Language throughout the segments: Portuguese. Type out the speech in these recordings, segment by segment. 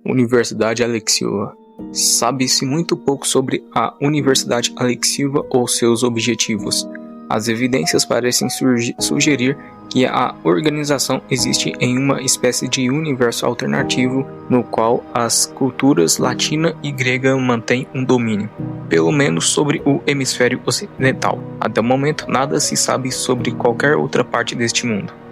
Universidade Alexiova. Sabe-se muito pouco sobre a Universidade Alexiova ou seus objetivos. As evidências parecem sugerir que a organização existe em uma espécie de universo alternativo no qual as culturas latina e grega mantêm um domínio, pelo menos sobre o hemisfério ocidental. Até o momento, nada se sabe sobre qualquer outra parte deste mundo.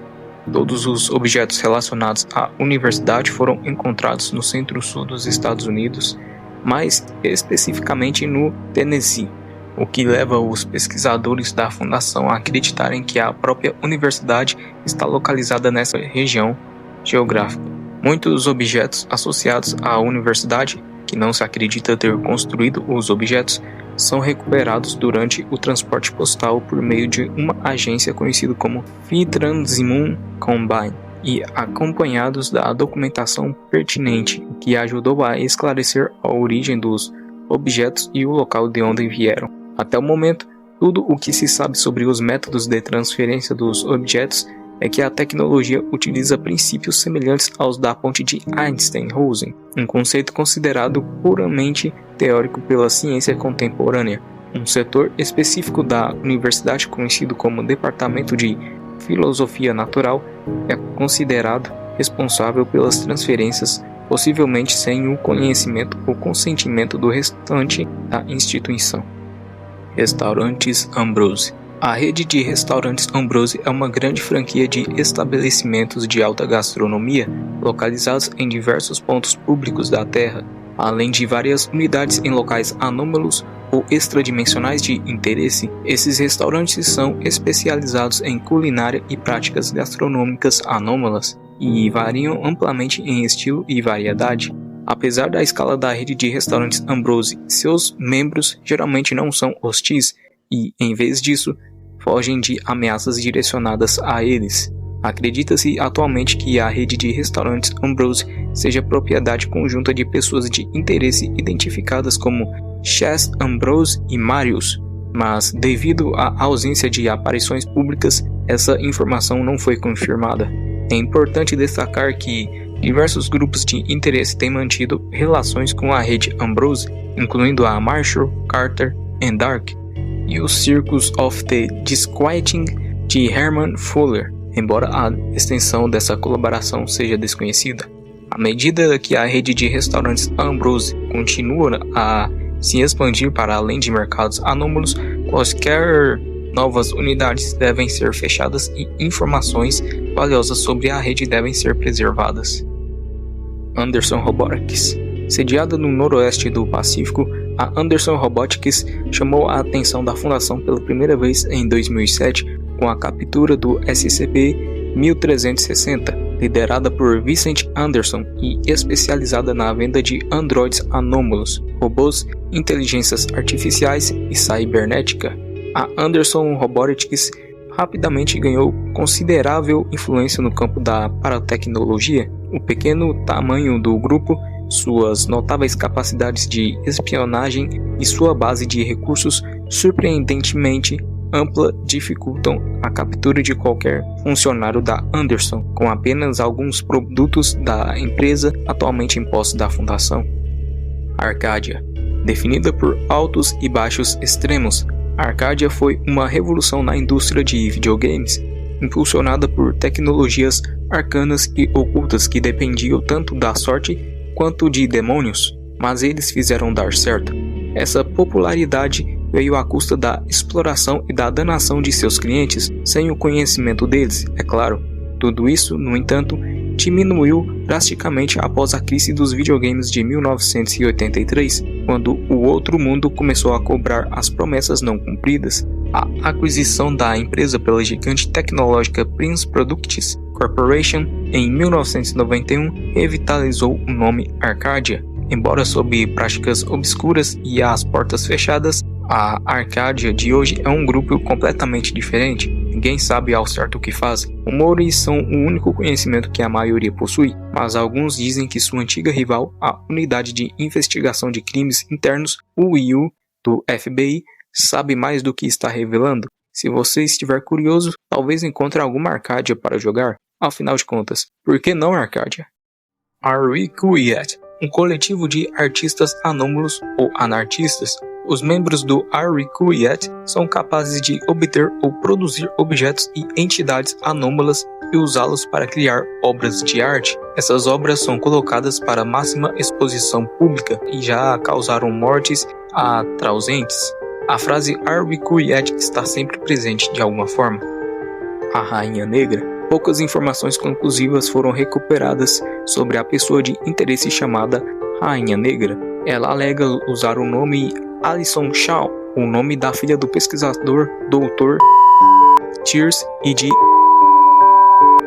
Todos os objetos relacionados à universidade foram encontrados no centro-sul dos Estados Unidos, mais especificamente no Tennessee, o que leva os pesquisadores da fundação a acreditarem que a própria universidade está localizada nessa região geográfica. Muitos objetos associados à universidade, que não se acredita ter construído os objetos, são recuperados durante o transporte postal por meio de uma agência conhecida como Phi-Transmune Combine e acompanhados da documentação pertinente que ajudou a esclarecer a origem dos objetos e o local de onde vieram. Até o momento, tudo o que se sabe sobre os métodos de transferência dos objetos é que a tecnologia utiliza princípios semelhantes aos da ponte de Einstein-Rosen, um conceito considerado puramente teórico pela ciência contemporânea. Um setor específico da universidade, conhecido como Departamento de Filosofia Natural, é considerado responsável pelas transferências, possivelmente sem o conhecimento ou consentimento do restante da instituição. Restaurantes Ambrose. A rede de restaurantes Ambrose é uma grande franquia de estabelecimentos de alta gastronomia localizados em diversos pontos públicos da Terra, além de várias unidades em locais anômalos ou extradimensionais de interesse. Esses restaurantes são especializados em culinária e práticas gastronômicas anômalas e variam amplamente em estilo e variedade. Apesar da escala da rede de restaurantes Ambrose, seus membros geralmente não são hostis e, em vez disso, fogem de ameaças direcionadas a eles. Acredita-se atualmente que a rede de restaurantes Ambrose seja propriedade conjunta de pessoas de interesse identificadas como Chess Ambrose e Marius, mas devido à ausência de aparições públicas, essa informação não foi confirmada. É importante destacar que diversos grupos de interesse têm mantido relações com a rede Ambrose, incluindo a Marshall, Carter e Dark, e o Circus of the Disquieting de Herman Fuller, embora a extensão dessa colaboração seja desconhecida. À medida que a rede de restaurantes Ambrose continua a se expandir para além de mercados anômalos, quaisquer novas unidades devem ser fechadas e informações valiosas sobre a rede devem ser preservadas. Anderson Robotics. Sediada no noroeste do Pacífico, a Anderson Robotics chamou a atenção da fundação pela primeira vez em 2007 com a captura do SCP-1360, liderada por Vincent Anderson e especializada na venda de androides anômalos, robôs, inteligências artificiais e cibernética. A Anderson Robotics rapidamente ganhou considerável influência no campo da paratecnologia. O pequeno tamanho do grupo, suas notáveis capacidades de espionagem e sua base de recursos surpreendentemente ampla dificultam a captura de qualquer funcionário da Anderson, com apenas alguns produtos da empresa atualmente em posse da fundação. Arcadia. Definida por altos e baixos extremos, a Arcadia foi uma revolução na indústria de videogames, impulsionada por tecnologias arcanas e ocultas que dependiam tanto da sorte quanto de demônios, mas eles fizeram dar certo. Essa popularidade veio à custa da exploração e da danação de seus clientes, sem o conhecimento deles, é claro. Tudo isso, no entanto, diminuiu drasticamente após a crise dos videogames de 1983, quando o outro mundo começou a cobrar as promessas não cumpridas. A aquisição da empresa pela gigante tecnológica Prince Products Corporation em 1991 revitalizou o nome Arcadia. Embora sob práticas obscuras e às portas fechadas, a Arcadia de hoje é um grupo completamente diferente. Ninguém sabe ao certo o que faz. Rumores são o único conhecimento que a maioria possui, mas alguns dizem que sua antiga rival, a Unidade de Investigação de Crimes Internos, UIU, do FBI, sabe mais do que está revelando. Se você estiver curioso, talvez encontre alguma Arcadia para jogar. Afinal de contas, por que não Arcadia? Are we cool yet? um coletivo de artistas anômalos ou anarquistas. Os membros do Ariquyet são capazes de obter ou produzir objetos e entidades anômalas e usá-los para criar obras de arte. Essas obras são colocadas para máxima exposição pública e já causaram mortes a trausentes. A frase Ariquyet está sempre presente de alguma forma. A Rainha Negra. Poucas informações conclusivas foram recuperadas sobre a pessoa de interesse chamada Rainha Negra. Ela alega usar o nome Alison Shaw, o nome da filha do pesquisador Dr. Tears e de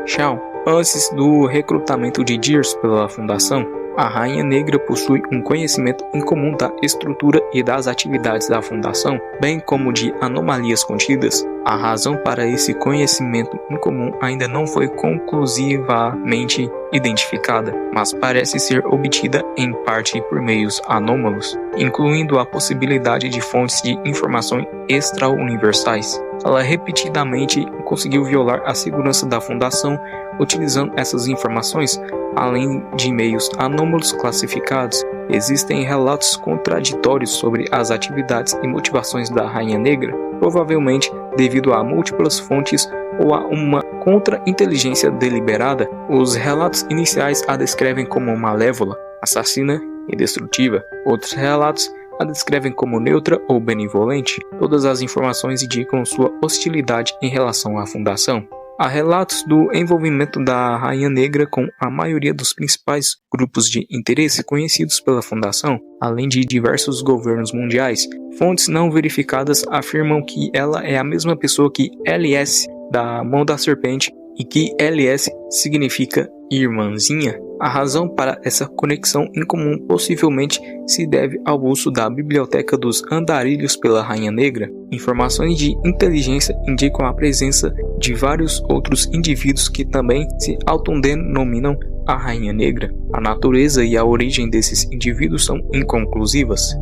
Shaw. Antes do recrutamento de Dears pela fundação, a Rainha Negra possui um conhecimento incomum da estrutura e das atividades da fundação, bem como de anomalias contidas. A razão para esse conhecimento incomum ainda não foi conclusivamente identificada, mas parece ser obtida em parte por meios anômalos, incluindo a possibilidade de fontes de informação extra-universais. Ela repetidamente conseguiu violar a segurança da fundação utilizando essas informações, além de meios anômalos classificados. Existem relatos contraditórios sobre as atividades e motivações da Rainha Negra, provavelmente devido a múltiplas fontes ou a uma contra-inteligência deliberada. Os relatos iniciais a descrevem como malévola, assassina e destrutiva. Outros relatos a descrevem como neutra ou benevolente. Todas as informações indicam sua hostilidade em relação à fundação. Há relatos do envolvimento da Rainha Negra com a maioria dos principais grupos de interesse conhecidos pela Fundação, além de diversos governos mundiais. Fontes não verificadas afirmam que ela é a mesma pessoa que LS da Mão da Serpente e que LS significa irmãzinha. A razão para essa conexão incomum possivelmente se deve ao uso da Biblioteca dos Andarilhos pela Rainha Negra. Informações de inteligência indicam a presença de vários outros indivíduos que também se autodenominam a Rainha Negra. A natureza e a origem desses indivíduos são inconclusivas.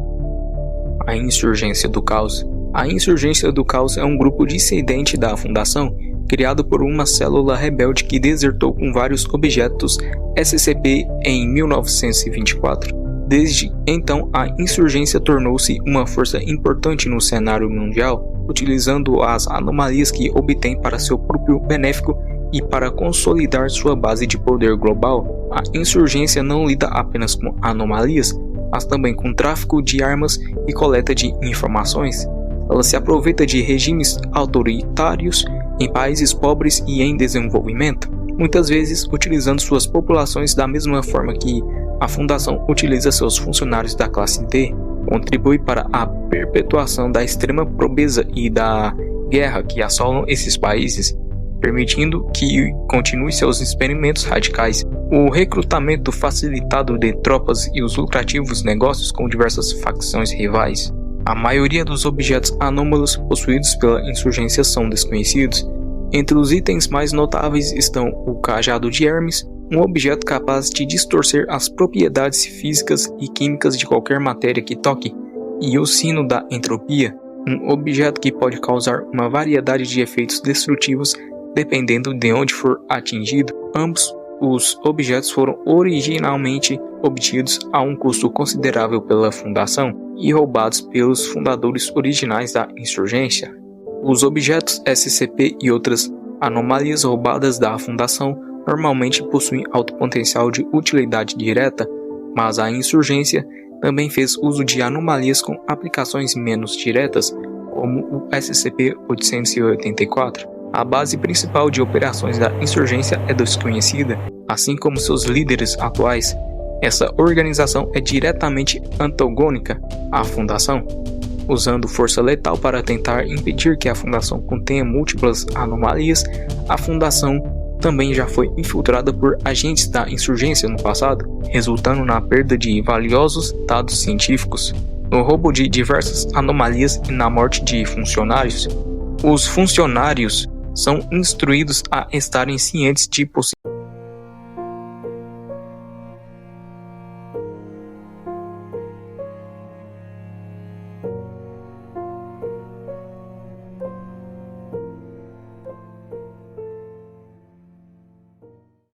A Insurgência do Caos. A Insurgência do Caos é um grupo dissidente da Fundação, criado por uma célula rebelde que desertou com vários objetos SCP em 1924. Desde então, a insurgência tornou-se uma força importante no cenário mundial, utilizando as anomalias que obtém para seu próprio benéfico e para consolidar sua base de poder global. A insurgência não lida apenas com anomalias, mas também com tráfico de armas e coleta de informações. Ela se aproveita de regimes autoritários em países pobres e em desenvolvimento, muitas vezes utilizando suas populações da mesma forma que a Fundação utiliza seus funcionários da classe D. Contribui para a perpetuação da extrema pobreza e da guerra que assolam esses países, permitindo que continue seus experimentos radicais. O recrutamento facilitado de tropas e os lucrativos negócios com diversas facções rivais. A maioria dos objetos anômalos possuídos pela insurgência são desconhecidos. Entre os itens mais notáveis estão o Cajado de Hermes, um objeto capaz de distorcer as propriedades físicas e químicas de qualquer matéria que toque, e o Sino da Entropia, um objeto que pode causar uma variedade de efeitos destrutivos dependendo de onde for atingido. Ambos os objetos foram originalmente obtidos a um custo considerável pela Fundação e roubados pelos fundadores originais da insurgência. Os objetos SCP e outras anomalias roubadas da Fundação normalmente possuem alto potencial de utilidade direta, mas a insurgência também fez uso de anomalias com aplicações menos diretas, como o SCP-884. A base principal de operações da insurgência é desconhecida, assim como seus líderes atuais. Essa organização é diretamente antagônica à Fundação, usando força letal para tentar impedir que a Fundação contenha múltiplas anomalias. A Fundação também já foi infiltrada por agentes da insurgência no passado, resultando na perda de valiosos dados científicos, no roubo de diversas anomalias e na morte de funcionários. Os funcionários são instruídos a estarem cientes de possíveis